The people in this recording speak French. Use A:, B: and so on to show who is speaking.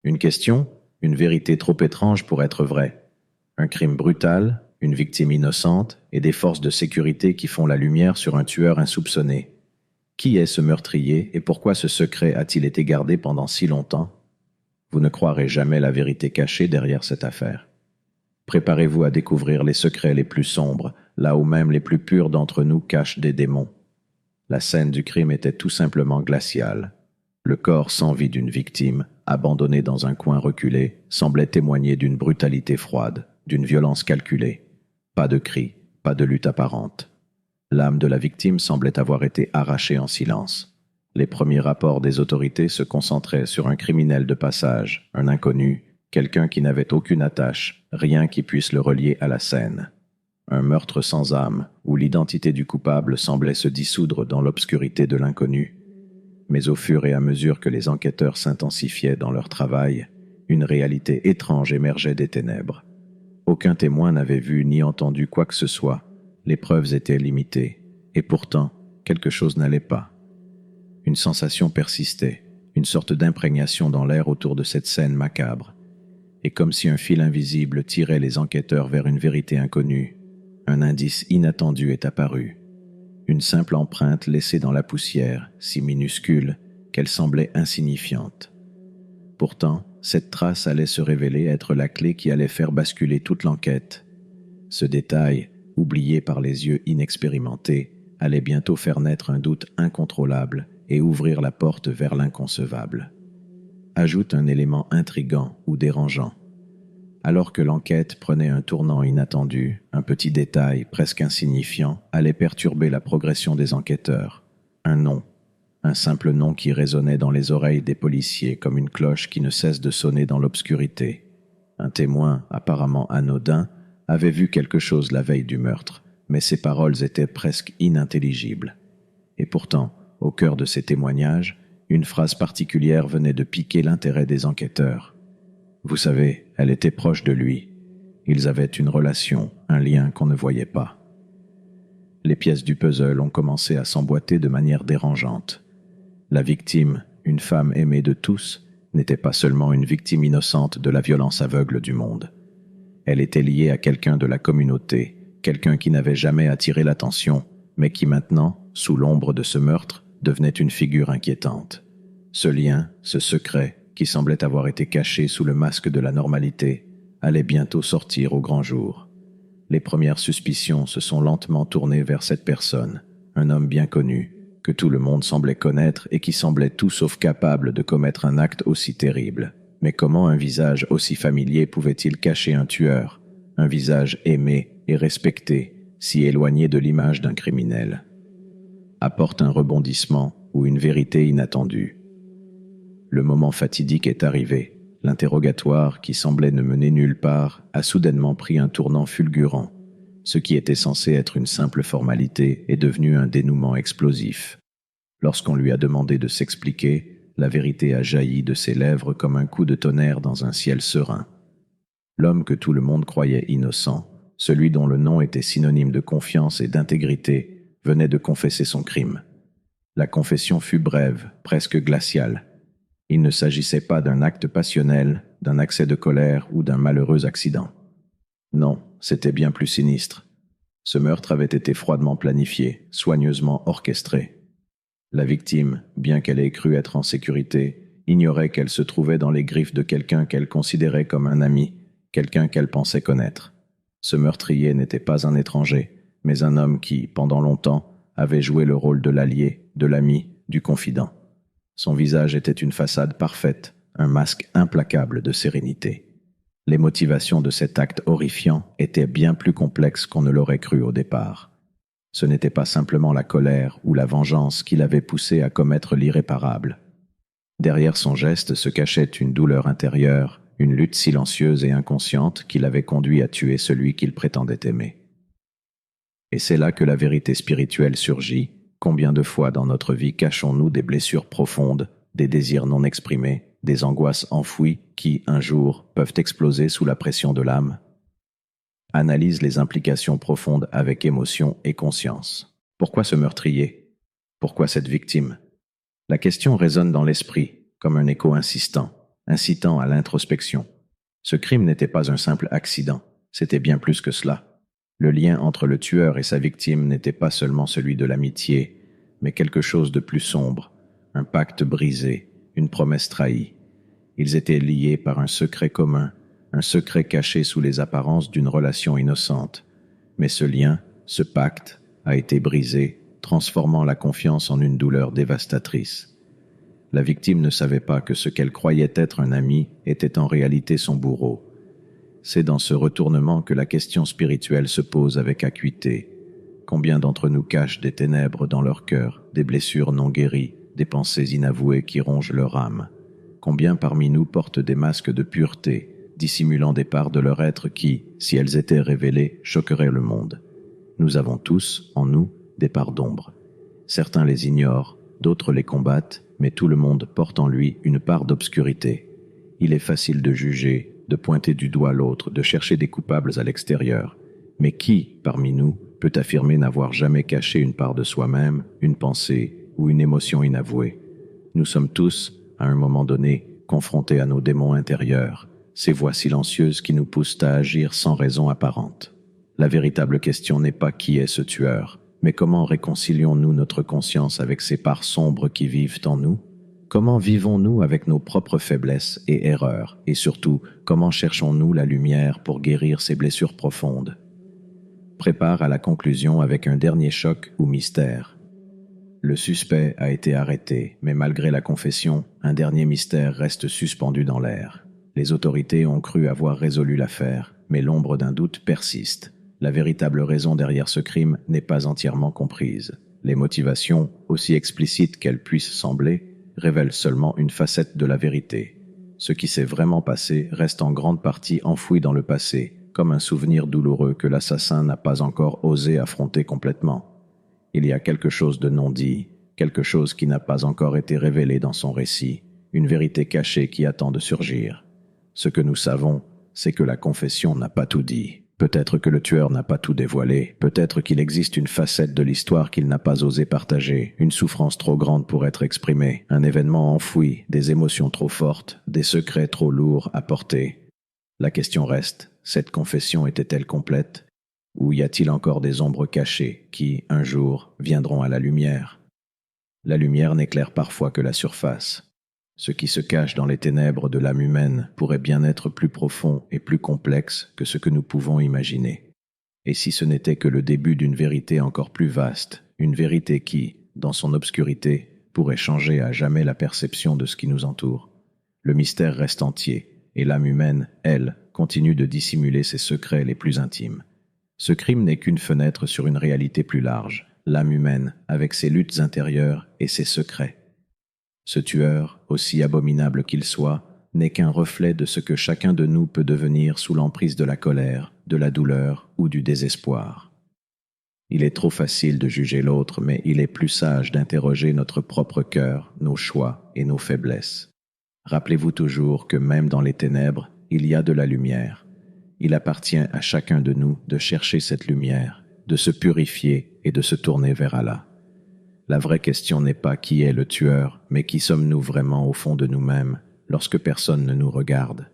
A: Une question, une vérité trop étrange pour être vraie. Un crime brutal, une victime innocente et des forces de sécurité qui font la lumière sur un tueur insoupçonné. Qui est ce meurtrier et pourquoi ce secret a-t-il été gardé pendant si longtemps? Vous ne croirez jamais la vérité cachée derrière cette affaire. Préparez-vous à découvrir les secrets les plus sombres, là où même les plus purs d'entre nous cachent des démons. La scène du crime était tout simplement glaciale. Le corps sans vie d'une victime, abandonné dans un coin reculé, semblait témoigner d'une brutalité froide, d'une violence calculée. Pas de cris, pas de lutte apparente. L'âme de la victime semblait avoir été arrachée en silence. Les premiers rapports des autorités se concentraient sur un criminel de passage, un inconnu, quelqu'un qui n'avait aucune attache, rien qui puisse le relier à la scène. Un meurtre sans âme, où l'identité du coupable semblait se dissoudre dans l'obscurité de l'inconnu. Mais au fur et à mesure que les enquêteurs s'intensifiaient dans leur travail, une réalité étrange émergeait des ténèbres. Aucun témoin n'avait vu ni entendu quoi que ce soit. Les preuves étaient limitées, et pourtant, quelque chose n'allait pas. Une sensation persistait, une sorte d'imprégnation dans l'air autour de cette scène macabre. Et comme si un fil invisible tirait les enquêteurs vers une vérité inconnue, un indice inattendu est apparu. Une simple empreinte laissée dans la poussière, si minuscule qu'elle semblait insignifiante. Pourtant, cette trace allait se révéler être la clé qui allait faire basculer toute l'enquête. Ce détail, oublié par les yeux inexpérimentés, allait bientôt faire naître un doute incontrôlable et ouvrir la porte vers l'inconcevable. Ajoute un élément intrigant ou dérangeant. Alors que l'enquête prenait un tournant inattendu, un petit détail presque insignifiant allait perturber la progression des enquêteurs. Un nom, un simple nom qui résonnait dans les oreilles des policiers comme une cloche qui ne cesse de sonner dans l'obscurité. Un témoin, apparemment anodin, avait vu quelque chose la veille du meurtre, mais ses paroles étaient presque inintelligibles. Et pourtant, au cœur de ces témoignages, une phrase particulière venait de piquer l'intérêt des enquêteurs. Vous savez, elle était proche de lui. Ils avaient une relation, un lien qu'on ne voyait pas. Les pièces du puzzle ont commencé à s'emboîter de manière dérangeante. La victime, une femme aimée de tous, n'était pas seulement une victime innocente de la violence aveugle du monde. Elle était liée à quelqu'un de la communauté, quelqu'un qui n'avait jamais attiré l'attention, mais qui maintenant, sous l'ombre de ce meurtre, devenait une figure inquiétante. Ce lien, ce secret, qui semblait avoir été caché sous le masque de la normalité, allait bientôt sortir au grand jour. Les premières suspicions se sont lentement tournées vers cette personne, un homme bien connu, que tout le monde semblait connaître et qui semblait tout sauf capable de commettre un acte aussi terrible. Mais comment un visage aussi familier pouvait-il cacher un tueur, un visage aimé et respecté, si éloigné de l'image d'un criminel? Apporte un rebondissement ou une vérité inattendue. Le moment fatidique est arrivé. L'interrogatoire, qui semblait ne mener nulle part, a soudainement pris un tournant fulgurant. Ce qui était censé être une simple formalité est devenu un dénouement explosif. Lorsqu'on lui a demandé de s'expliquer, la vérité a jailli de ses lèvres comme un coup de tonnerre dans un ciel serein. L'homme que tout le monde croyait innocent, celui dont le nom était synonyme de confiance et d'intégrité, venait de confesser son crime. La confession fut brève, presque glaciale. Il ne s'agissait pas d'un acte passionnel, d'un accès de colère ou d'un malheureux accident. Non, c'était bien plus sinistre. Ce meurtre avait été froidement planifié, soigneusement orchestré. La victime, bien qu'elle ait cru être en sécurité, ignorait qu'elle se trouvait dans les griffes de quelqu'un qu'elle considérait comme un ami, quelqu'un qu'elle pensait connaître. Ce meurtrier n'était pas un étranger, mais un homme qui, pendant longtemps, avait joué le rôle de l'allié, de l'ami, du confident. Son visage était une façade parfaite, un masque implacable de sérénité. Les motivations de cet acte horrifiant étaient bien plus complexes qu'on ne l'aurait cru au départ. Ce n'était pas simplement la colère ou la vengeance qui l'avait poussé à commettre l'irréparable. Derrière son geste se cachait une douleur intérieure, une lutte silencieuse et inconsciente qui l'avait conduit à tuer celui qu'il prétendait aimer. Et c'est là que la vérité spirituelle surgit. Combien de fois dans notre vie cachons-nous des blessures profondes, des désirs non exprimés, des angoisses enfouies qui, un jour, peuvent exploser sous la pression de l'âme? Analyse les implications profondes avec émotion et conscience. Pourquoi ce meurtrier? Pourquoi cette victime? La question résonne dans l'esprit, comme un écho insistant, incitant à l'introspection. Ce crime n'était pas un simple accident, c'était bien plus que cela. Le lien entre le tueur et sa victime n'était pas seulement celui de l'amitié, mais quelque chose de plus sombre, un pacte brisé, une promesse trahie. Ils étaient liés par un secret commun, un secret caché sous les apparences d'une relation innocente. Mais ce lien, ce pacte, a été brisé, transformant la confiance en une douleur dévastatrice. La victime ne savait pas que ce qu'elle croyait être un ami était en réalité son bourreau. C'est dans ce retournement que la question spirituelle se pose avec acuité. Combien d'entre nous cachent des ténèbres dans leur cœur, des blessures non guéries, des pensées inavouées qui rongent leur âme? Combien parmi nous portent des masques de pureté, dissimulant des parts de leur être qui, si elles étaient révélées, choqueraient le monde? Nous avons tous, en nous, des parts d'ombre. Certains les ignorent, d'autres les combattent, mais tout le monde porte en lui une part d'obscurité. Il est facile de juger, de pointer du doigt l'autre, de chercher des coupables à l'extérieur. Mais qui, parmi nous, peut affirmer n'avoir jamais caché une part de soi-même, une pensée ou une émotion inavouée? Nous sommes tous, à un moment donné, confrontés à nos démons intérieurs, ces voix silencieuses qui nous poussent à agir sans raison apparente. La véritable question n'est pas qui est ce tueur, mais comment réconcilions-nous notre conscience avec ces parts sombres qui vivent en nous? Comment vivons-nous avec nos propres faiblesses et erreurs? Et surtout, comment cherchons-nous la lumière pour guérir ces blessures profondes? Prépare à la conclusion avec un dernier choc ou mystère. Le suspect a été arrêté, mais malgré la confession, un dernier mystère reste suspendu dans l'air. Les autorités ont cru avoir résolu l'affaire, mais l'ombre d'un doute persiste. La véritable raison derrière ce crime n'est pas entièrement comprise. Les motivations, aussi explicites qu'elles puissent sembler, révèlent seulement une facette de la vérité. Ce qui s'est vraiment passé reste en grande partie enfoui dans le passé, comme un souvenir douloureux que l'assassin n'a pas encore osé affronter complètement. Il y a quelque chose de non dit, quelque chose qui n'a pas encore été révélé dans son récit, une vérité cachée qui attend de surgir. Ce que nous savons, c'est que la confession n'a pas tout dit. Peut-être que le tueur n'a pas tout dévoilé, peut-être qu'il existe une facette de l'histoire qu'il n'a pas osé partager, une souffrance trop grande pour être exprimée, un événement enfoui, des émotions trop fortes, des secrets trop lourds à porter. La question reste, cette confession était-elle complète? Ou y a-t-il encore des ombres cachées qui, un jour, viendront à la lumière? La lumière n'éclaire parfois que la surface. Ce qui se cache dans les ténèbres de l'âme humaine pourrait bien être plus profond et plus complexe que ce que nous pouvons imaginer. Et si ce n'était que le début d'une vérité encore plus vaste, une vérité qui, dans son obscurité, pourrait changer à jamais la perception de ce qui nous entoure? Le mystère reste entier, et l'âme humaine, elle, continue de dissimuler ses secrets les plus intimes. Ce crime n'est qu'une fenêtre sur une réalité plus large, l'âme humaine, avec ses luttes intérieures et ses secrets. Ce tueur, aussi abominable qu'il soit, n'est qu'un reflet de ce que chacun de nous peut devenir sous l'emprise de la colère, de la douleur ou du désespoir. Il est trop facile de juger l'autre, mais il est plus sage d'interroger notre propre cœur, nos choix et nos faiblesses. Rappelez-vous toujours que même dans les ténèbres, il y a de la lumière. Il appartient à chacun de nous de chercher cette lumière, de se purifier et de se tourner vers Allah. La vraie question n'est pas qui est le tueur, mais qui sommes-nous vraiment au fond de nous-mêmes lorsque personne ne nous regarde.